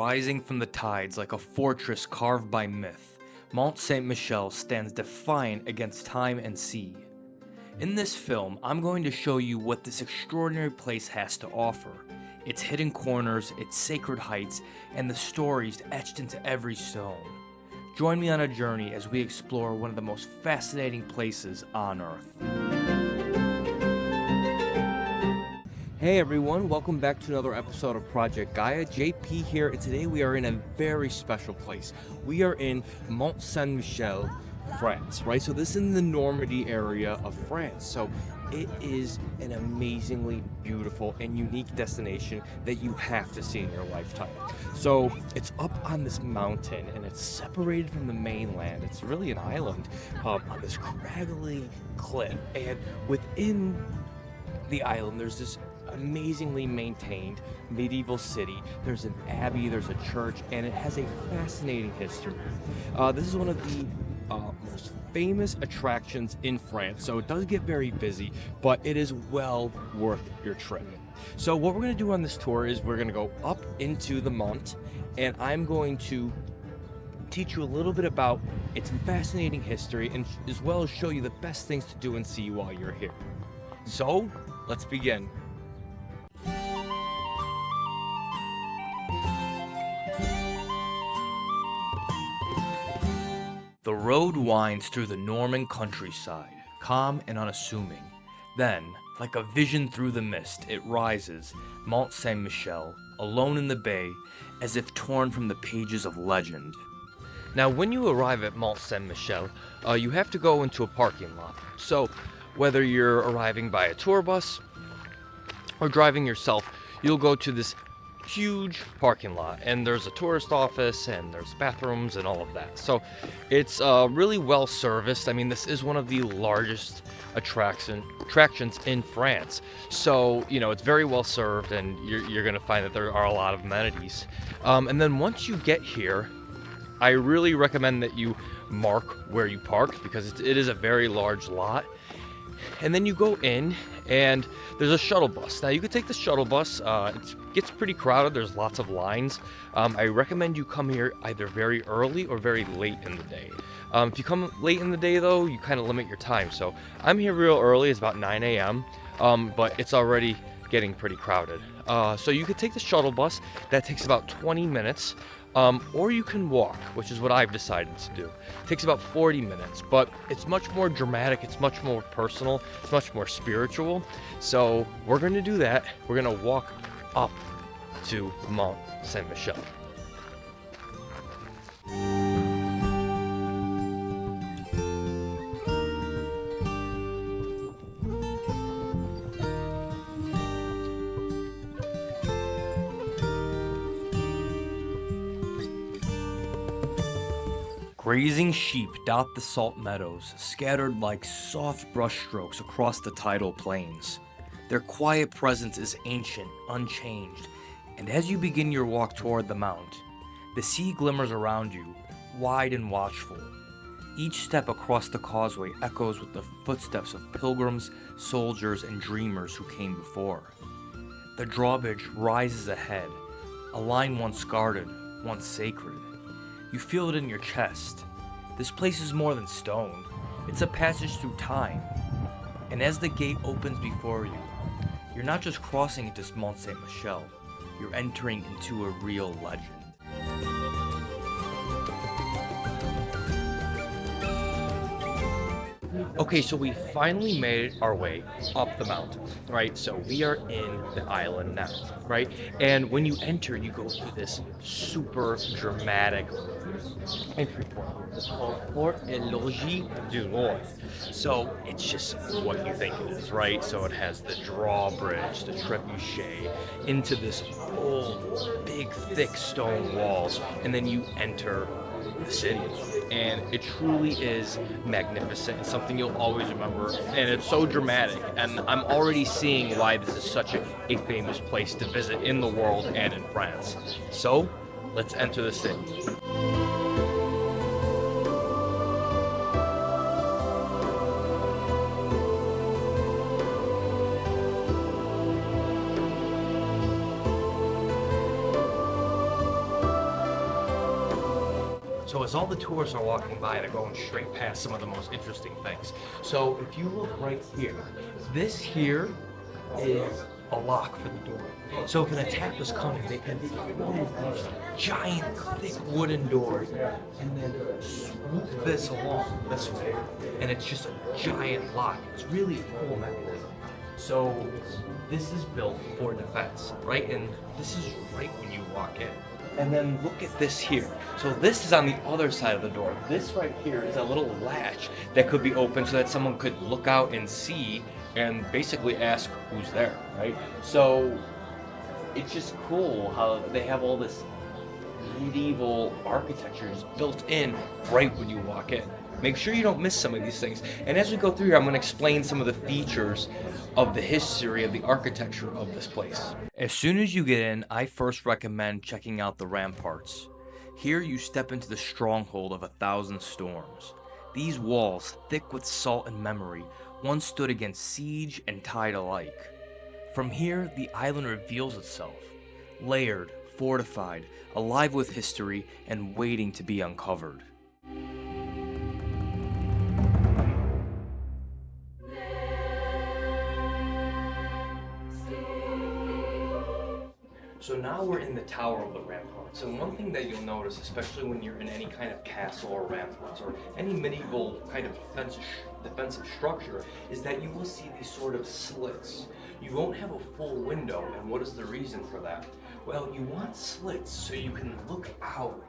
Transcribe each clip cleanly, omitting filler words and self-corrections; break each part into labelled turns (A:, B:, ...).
A: Rising from the tides like a fortress carved by myth, Mont Saint Michel stands defiant against time and sea. In this film, I'm going to show you what this extraordinary place has to offer, its hidden corners, its sacred heights, and the stories etched into every stone. Join me on a journey as we explore one of the most fascinating places on Earth. Hey everyone, welcome back to another episode of Project Gaia. JP here, and today we are in a very special place. We are in Mont Saint Michel France, right? So this is in the Normandy area of France. So it is an amazingly beautiful and unique destination that you have to see in your lifetime. So it's up on this mountain and it's separated from the mainland. It's really an island on this craggly cliff, and within the island there's this amazingly maintained medieval city. There's an abbey, there's a church, and it has a fascinating history. This is one of the most famous attractions in France, so it does get very busy, but it is well worth your trip. So what we're going to do on this tour is we're going to go up into the Mont, and I'm going to teach you a little bit about its fascinating history, and as well as show you the best things to do and see while you're here. So let's begin. The road winds through the Norman countryside, calm and unassuming. Then, like a vision through the mist, it rises, Mont Saint Michel, alone in the bay, as if torn from the pages of legend. Now, when you arrive at Mont Saint Michel, you have to go into a parking lot. So, whether you're arriving by a tour bus or driving yourself, you'll go to this huge parking lot, and there's a tourist office and there's bathrooms and all of that. So it's really well serviced. I mean, this is one of the largest attractions in France, so you know it's very well served, and you're gonna find that there are a lot of amenities. And then once you get here, I really recommend that you mark where you park, because it is a very large lot. And then you go in, and there's a shuttle bus. Now you could take the shuttle bus. It gets pretty crowded. There's lots of lines. I recommend you come here either very early or very late in the day. If you come late in the day, though, you kind of limit your time. So I'm here real early. It's about 9 a.m., but it's already getting pretty crowded. So you could take the shuttle bus. That takes about 20 minutes. Or you can walk, which is what I've decided to do. It takes about 40 minutes, but it's much more dramatic, it's much more personal, it's much more spiritual. So we're going to do that. We're going to walk up to Mont Saint Michel. Grazing sheep dot the salt meadows, scattered like soft brushstrokes across the tidal plains. Their quiet presence is ancient, unchanged, and as you begin your walk toward the mount, the sea glimmers around you, wide and watchful. Each step across the causeway echoes with the footsteps of pilgrims, soldiers, and dreamers who came before. The drawbridge rises ahead, a line once guarded, once sacred. You feel it in your chest. This place is more than stone. It's a passage through time. And as the gate opens before you, you're not just crossing into Mont Saint Michel, you're entering into a real legend. Okay, so we finally made our way up the mountain, right? So we are in the island now, right? And when you enter, you go through this super dramatic entry point. It's called Port et Logis du North. So it's just what you think it is, right? So it has the drawbridge, the trebuchet, into this old, big, thick stone walls, and then you enter the city, and it truly is magnificent. It's something you'll always remember, and it's so dramatic, and I'm already seeing why this is such a famous place to visit in the world and in France. So let's enter the city. So as all the tourists are walking by, they're going straight past some of the most interesting things. So if you look right here, this here is a lock for the door. So if an attack was coming, they could move these giant, thick wooden doors and then swoop this along this way. And it's just a giant lock. It's really a cool mechanism. So this is built for defense, right? And this is right when you walk in. And then look at this here. So this is on the other side of the door. This right here is a little latch that could be open so that someone could look out and see and basically ask who's there, right? So it's just cool how they have all this medieval architecture just built in right when you walk in. Make sure you don't miss some of these things. And as we go through here, I'm going to explain some of the features of the history of the architecture of this place. As soon as you get in, I first recommend checking out the Ramparts. Here you step into the stronghold of 1,000 storms. These walls, thick with salt and memory, once stood against siege and tide alike. From here, the island reveals itself, layered, fortified, alive with history, and waiting to be uncovered. So now we're in the Tower of the Ramparts, and one thing that you'll notice, especially when you're in any kind of castle or ramparts or any medieval kind of defensive structure, is that you will see these sort of slits. You won't have a full window, and what is the reason for that? Well, you want slits so you can look out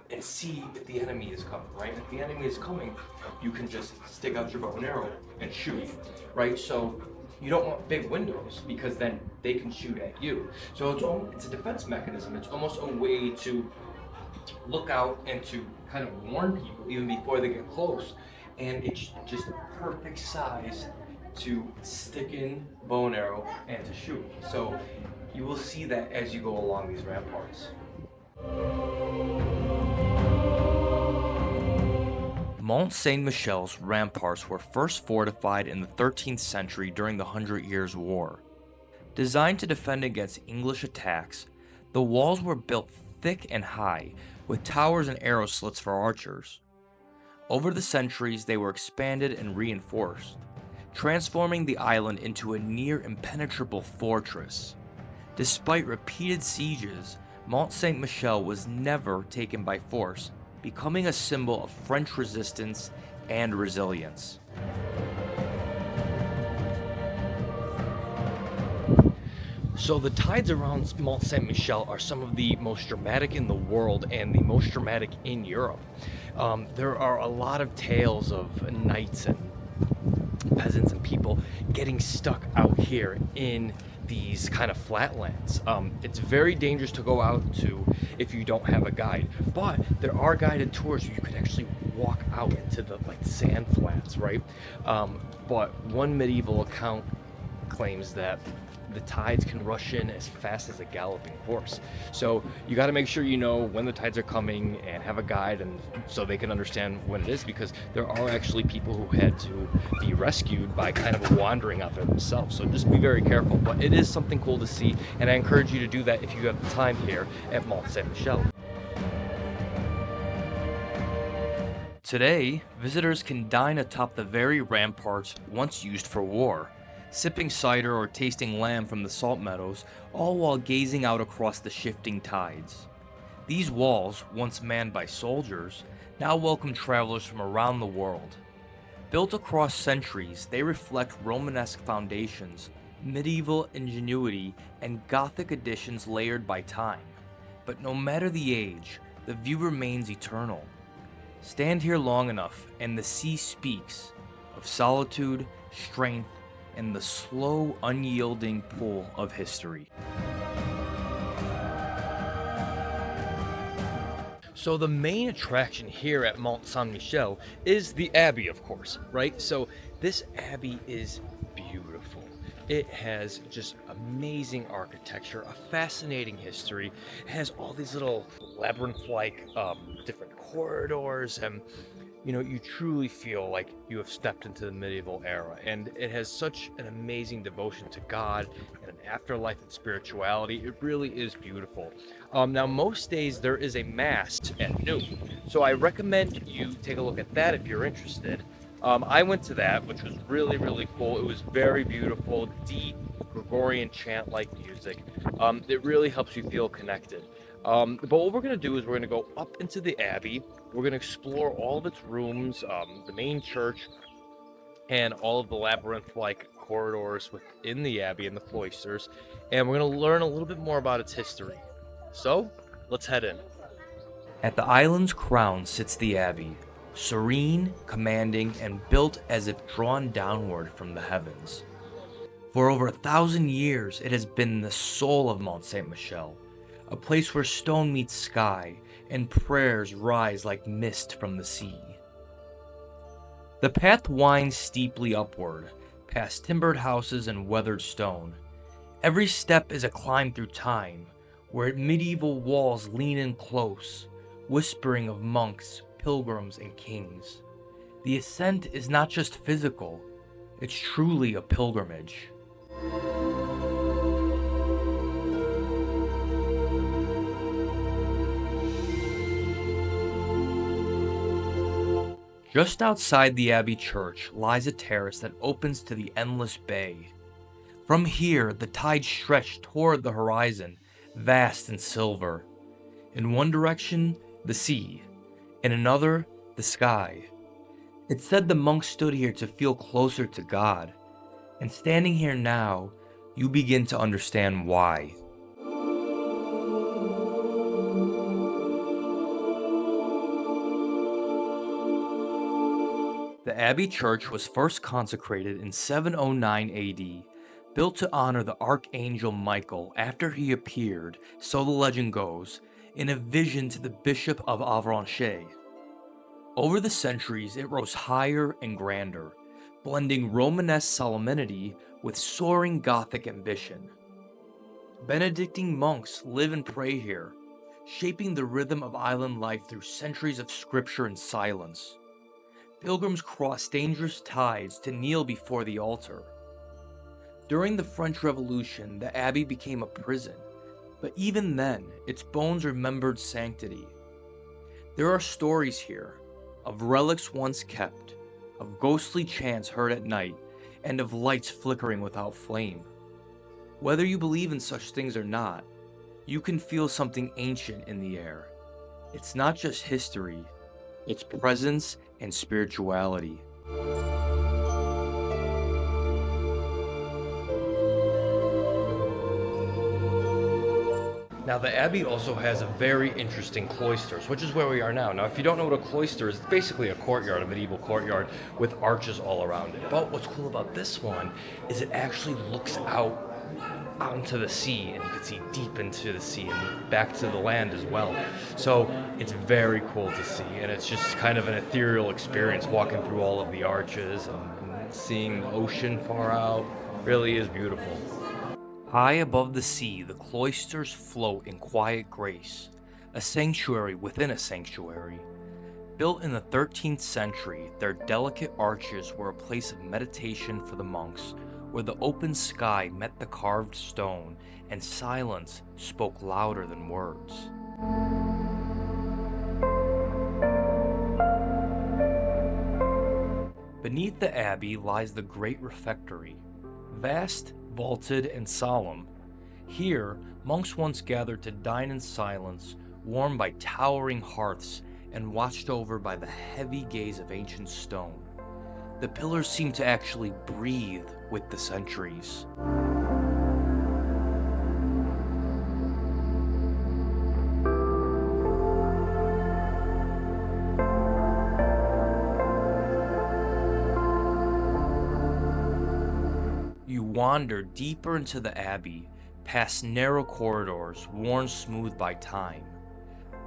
A: and see if the enemy is coming, right? If the enemy is coming, you can just stick out your bow and arrow and shoot, right? So you don't want big windows because then they can shoot at you. So it's a defense mechanism. It's almost a way to look out and to kind of warn people even before they get close. And it's just the perfect size to stick in bow and arrow and to shoot. So you will see that as you go along these ramparts. Mont Saint Michel's ramparts were first fortified in the 13th century during the 100 Years' War. Designed to defend against English attacks, the walls were built thick and high, with towers and arrow slits for archers. Over the centuries, they were expanded and reinforced, transforming the island into a near impenetrable fortress. Despite repeated sieges, Mont Saint Michel was never taken by force, becoming a symbol of French resistance and resilience. So the tides around Mont Saint Michel are some of the most dramatic in the world and the most dramatic in Europe. There are a lot of tales of knights and peasants and people getting stuck out here in these kind of flatlands. It's very dangerous to go out to if you don't have a guide, but there are guided tours where you could actually walk out into the sand flats, right? But one medieval account claims that the tides can rush in as fast as a galloping horse. So you got to make sure you know when the tides are coming and have a guide, and so they can understand when it is, because there are actually people who had to be rescued by kind of wandering out there themselves. So just be very careful, but it is something cool to see, and I encourage you to do that if you have the time here at Mont Saint Michel. Today, visitors can dine atop the very ramparts once used for war, sipping cider or tasting lamb from the salt meadows, all while gazing out across the shifting tides. These walls, once manned by soldiers, now welcome travelers from around the world. Built across centuries, they reflect Romanesque foundations, medieval ingenuity, and Gothic additions layered by time. But no matter the age, the view remains eternal. Stand here long enough, and the sea speaks of solitude, strength, and the slow, unyielding pull of history. So the main attraction here at Mont Saint Michel is the Abbey, of course, right? So this Abbey is beautiful. It has just amazing architecture, a fascinating history. It has all these little labyrinth-like different corridors, and you truly feel like you have stepped into the medieval era, and it has such an amazing devotion to God and afterlife and spirituality. It really is beautiful. Now, most days there is a mass at noon, so I recommend you take a look at that if you're interested. I went to that, which was really, really cool. It was very beautiful, deep Gregorian chant-like music. It really helps you feel connected. But what we're going to do is we're going to go up into the Abbey. We're going to explore all of its rooms, the main church, and all of the labyrinth-like corridors within the Abbey and the cloisters. And we're going to learn a little bit more about its history. So, let's head in. At the island's crown sits the Abbey, serene, commanding, and built as if drawn downward from the heavens. For over 1,000 years, it has been the soul of Mont Saint Michel, a place where stone meets sky and prayers rise like mist from the sea. The path winds steeply upward, past timbered houses and weathered stone. Every step is a climb through time, where medieval walls lean in close, whispering of monks, pilgrims, and kings. The ascent is not just physical, it's truly a pilgrimage. Just outside the Abbey Church lies a terrace that opens to the endless bay. From here, the tide stretched toward the horizon, vast and silver. In one direction, the sea. In another, the sky. It's said the monks stood here to feel closer to God. And standing here now, you begin to understand why. The Abbey Church was first consecrated in 709 AD, built to honor the Archangel Michael after he appeared, so the legend goes, in a vision to the Bishop of Avranches. Over the centuries, it rose higher and grander, blending Romanesque solemnity with soaring Gothic ambition. Benedictine monks live and pray here, shaping the rhythm of island life through centuries of scripture and silence. Pilgrims cross dangerous tides to kneel before the altar. During the French Revolution, the abbey became a prison, but even then, its bones remembered sanctity. There are stories here of relics once kept, of ghostly chants heard at night, and of lights flickering without flame. Whether you believe in such things or not, you can feel something ancient in the air. It's not just history, it's presence and spirituality. Now, the Abbey also has a very interesting cloisters, which is where we are now. Now, if you don't know what a cloister is, it's basically a courtyard, a medieval courtyard with arches all around it. But what's cool about this one is it actually looks out onto the sea, and you can see deep into the sea and back to the land as well. So it's very cool to see, and it's just kind of an ethereal experience walking through all of the arches and seeing the ocean far out. Really is beautiful. High above the sea, the cloisters float in quiet grace, a sanctuary within a sanctuary. Built in the 13th century, their delicate arches were a place of meditation for the monks, where the open sky met the carved stone and silence spoke louder than words. Beneath the abbey lies the great refectory, vast, vaulted, and solemn. Here, monks once gathered to dine in silence, warmed by towering hearths and watched over by the heavy gaze of ancient stone. The pillars seem to actually breathe with the centuries. You wander deeper into the abbey, past narrow corridors worn smooth by time.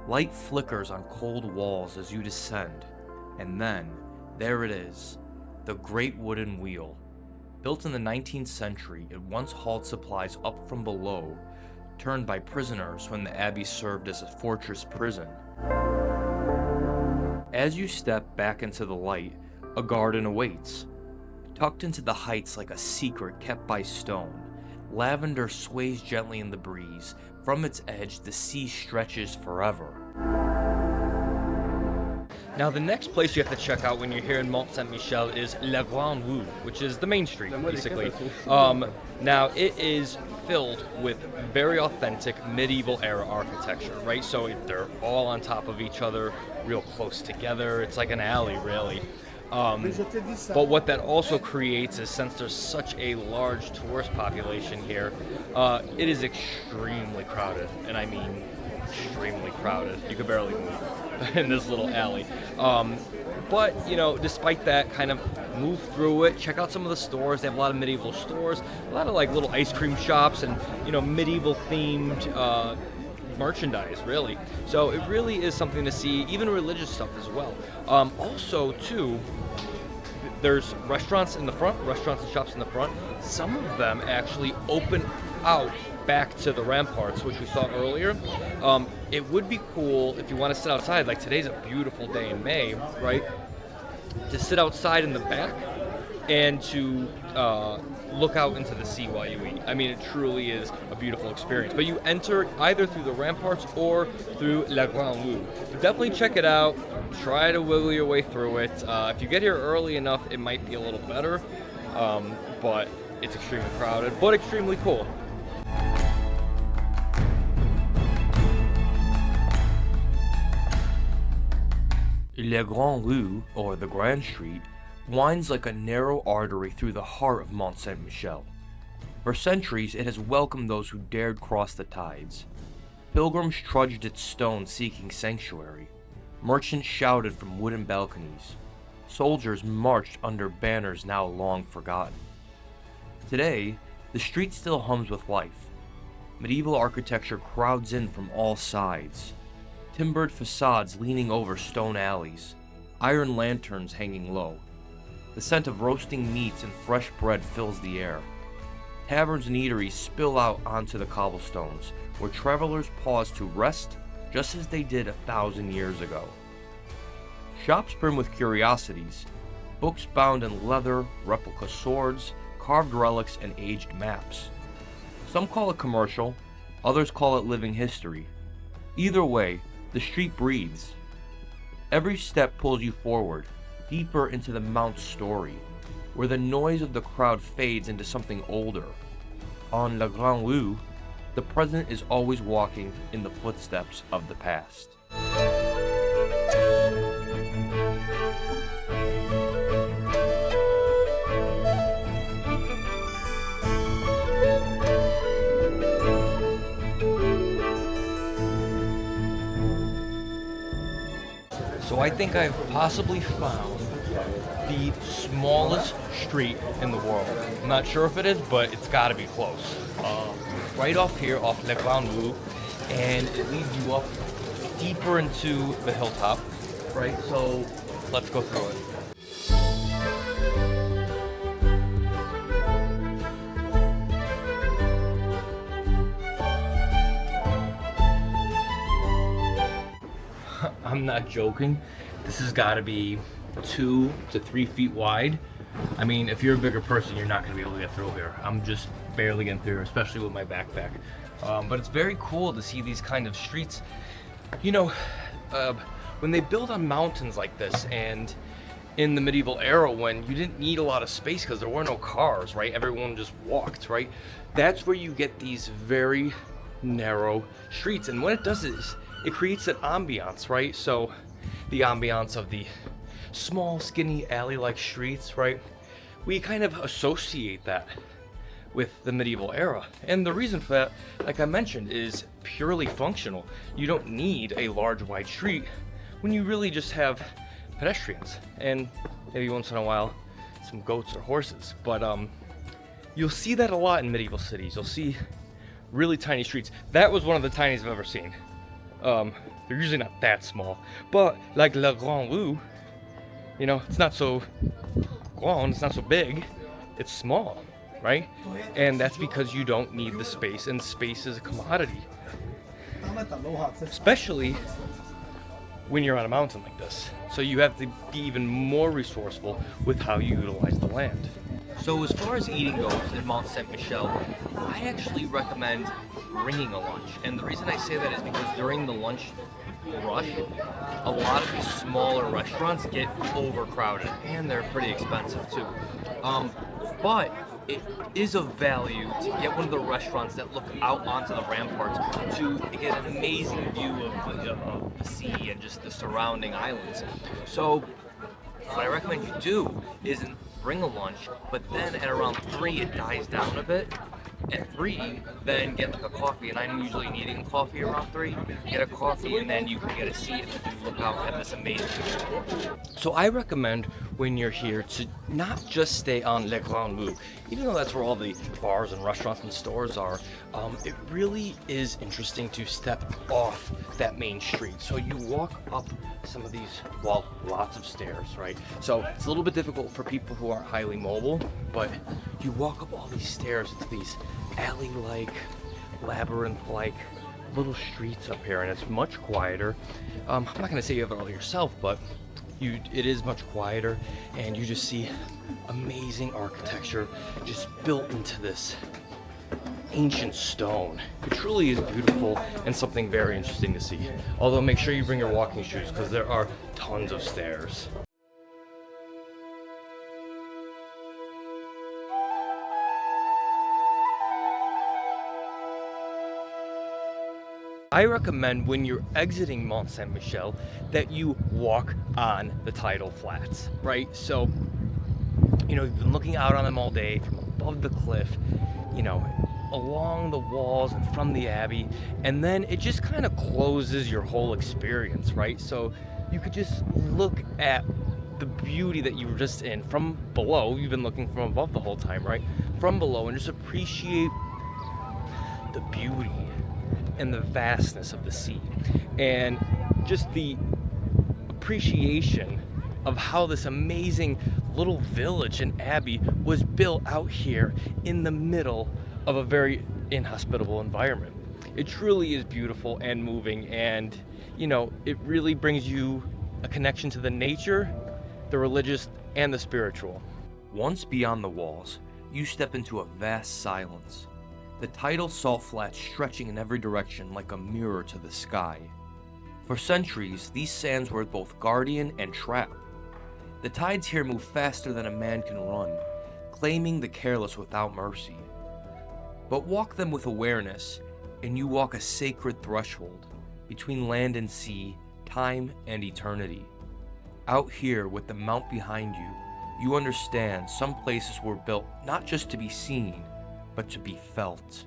A: Light flickers on cold walls as you descend, and then, there it is, the Great Wooden Wheel. Built in the 19th century, it once hauled supplies up from below, turned by prisoners when the abbey served as a fortress prison. As you step back into the light, a garden awaits. Tucked into the heights like a secret kept by stone, lavender sways gently in the breeze. From its edge, the sea stretches forever. Now, the next place you have to check out when you're here in Mont Saint Michel is La Grande Rue, which is the main street, basically. Now, it is filled with very authentic medieval era architecture, right? So they're all on top of each other, real close together. It's like an alley, really. But what that also creates is, since there's such a large tourist population here, it is extremely crowded, and I mean extremely crowded. You could barely move in this little alley. But, you know, despite that, kind of move through it, check out some of the stores. They have a lot of medieval stores, a lot of like little ice cream shops and, you know, medieval themed merchandise, really. So it really is something to see, even religious stuff as well. Also, too, there's restaurants in the front, restaurants and shops in the front. Some of them actually open out back to the ramparts, which we saw earlier. It would be cool if you want to sit outside, like today's a beautiful day in May, right? To sit outside in the back and to look out into the sea while you eat. I mean, it truly is a beautiful experience. But you enter either through the ramparts or through La Grande Rue. But definitely check it out. Try to wiggle your way through it. If you get here early enough, it might be a little better. But it's extremely crowded, but extremely cool. La Grande Rue, or the Grand Street, winds like a narrow artery through the heart of Mont Saint Michel. For centuries, it has welcomed those who dared cross the tides. Pilgrims trudged its stones seeking sanctuary. Merchants shouted from wooden balconies. Soldiers marched under banners now long forgotten. Today, the street still hums with life. Medieval architecture crowds in from all sides. Timbered facades leaning over stone alleys, iron lanterns hanging low. The scent of roasting meats and fresh bread fills the air. Taverns and eateries spill out onto the cobblestones, where travelers pause to rest just as they did 1,000 years ago. Shops brim with curiosities, books bound in leather, replica swords, carved relics, and aged maps. Some call it commercial, others call it living history. Either way, the street breathes. Every step pulls you forward, deeper into the Mount's story, where the noise of the crowd fades into something older. On La Grande Rue, the present is always walking in the footsteps of the past. So I think I've possibly found the smallest street in the world. I'm not sure if it is, but it's got to be close. Right off here, off La Grande Rue, and it leads you up deeper into the hilltop, right? So let's go through it. I'm not joking. This has got to be 2 to 3 feet wide. I mean, if you're a bigger person, you're not going to be able to get through here. I'm just barely getting through, especially with my backpack. But it's very cool to see these kind of streets. You know, when they build on mountains like this, and in the medieval era when you didn't need a lot of space because there were no cars, right? Everyone just walked, right? That's where you get these very narrow streets. And what it does is it creates an ambiance, right? So the ambiance of the small, skinny alley-like streets, right? We kind of associate that with the medieval era. And the reason for that, like I mentioned, is purely functional. You don't need a large, wide street when you really just have pedestrians and maybe once in a while some goats or horses. But you'll see that a lot in medieval cities. You'll see really tiny streets. That was one of the tiniest I've ever seen. They're usually not that small, but like La Grande Rue, you know, it's not so grand, it's not so big, it's small, right? And that's because you don't need the space, and space is a commodity, especially when you're on a mountain like this. So you have to be even more resourceful with how you utilize the land. So as far as eating goes in Mont Saint Michel, I actually recommend bringing a lunch. And the reason I say that is because during the lunch rush, a lot of these smaller restaurants get overcrowded and they're pretty expensive too. But it is of value to get one of the restaurants that look out onto the ramparts to get an amazing view of the sea and just the surrounding islands. So what I recommend you do is bring a lunch, but then at around 3 it dies down a bit. At 3, then get like a coffee, and I'm usually needing coffee around 3. Get a coffee, and then you can get a seat and you look out at this amazing view. So I recommend when you're here to not just stay on Le Grande Rue, even though that's where all the bars and restaurants and stores are. It really is interesting to step off that main street. So you walk up some of these, well, lots of stairs, right? So it's a little bit difficult for people who aren't highly mobile, but you walk up all these stairs into these alley-like, labyrinth-like little streets up here, and it's much quieter. I'm not gonna say you have it all yourself, but it is much quieter, and you just see amazing architecture just built into this ancient stone. It truly is beautiful and something very interesting to see. Although make sure you bring your walking shoes because there are tons of stairs. I recommend when you're exiting Mont Saint Michel that you walk on the tidal flats, right? So, you know, you've been looking out on them all day from above the cliff, you know, along the walls and from the Abbey, and then it just kind of closes your whole experience, right? So you could just look at the beauty that you were just in from below. You've been looking from above the whole time, right? From below, and just appreciate the beauty and the vastness of the sea, and just the appreciation of how this amazing little village and abbey was built out here in the middle of a very inhospitable environment. It truly is beautiful and moving, and you know, it really brings you a connection to the nature, the religious, and the spiritual. Once beyond the walls, you step into a vast silence. The tidal salt flats stretching in every direction like a mirror to the sky. For centuries, these sands were both guardian and trap. The tides here move faster than a man can run, claiming the careless without mercy. But walk them with awareness, and you walk a sacred threshold between land and sea, time and eternity. Out here, with the mount behind you, you understand some places were built not just to be seen, but to be felt.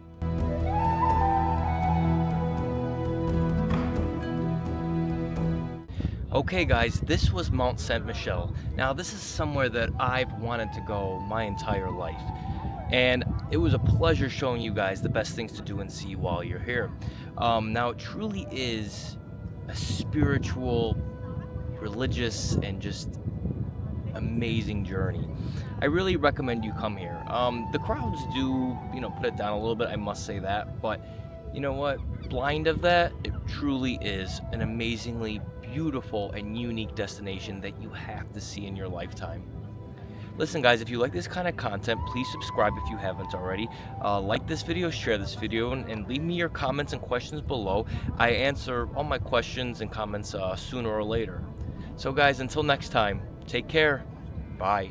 A: Okay guys, this was Mont Saint Michel. Now this is somewhere that I've wanted to go my entire life. And it was a pleasure showing you guys the best things to do and see while you're here. Now it truly is a spiritual, religious, and just amazing journey. I really recommend you come here. The crowds do, you know, put it down a little bit, I must say that, but you know what? Blind of that, it truly is an amazingly beautiful and unique destination that you have to see in your lifetime. Listen guys, if you like this kind of content, please subscribe if you haven't already. Like this video, share this video, and leave me your comments and questions below. I answer all my questions and comments sooner or later. So guys, until next time, take care. Bye.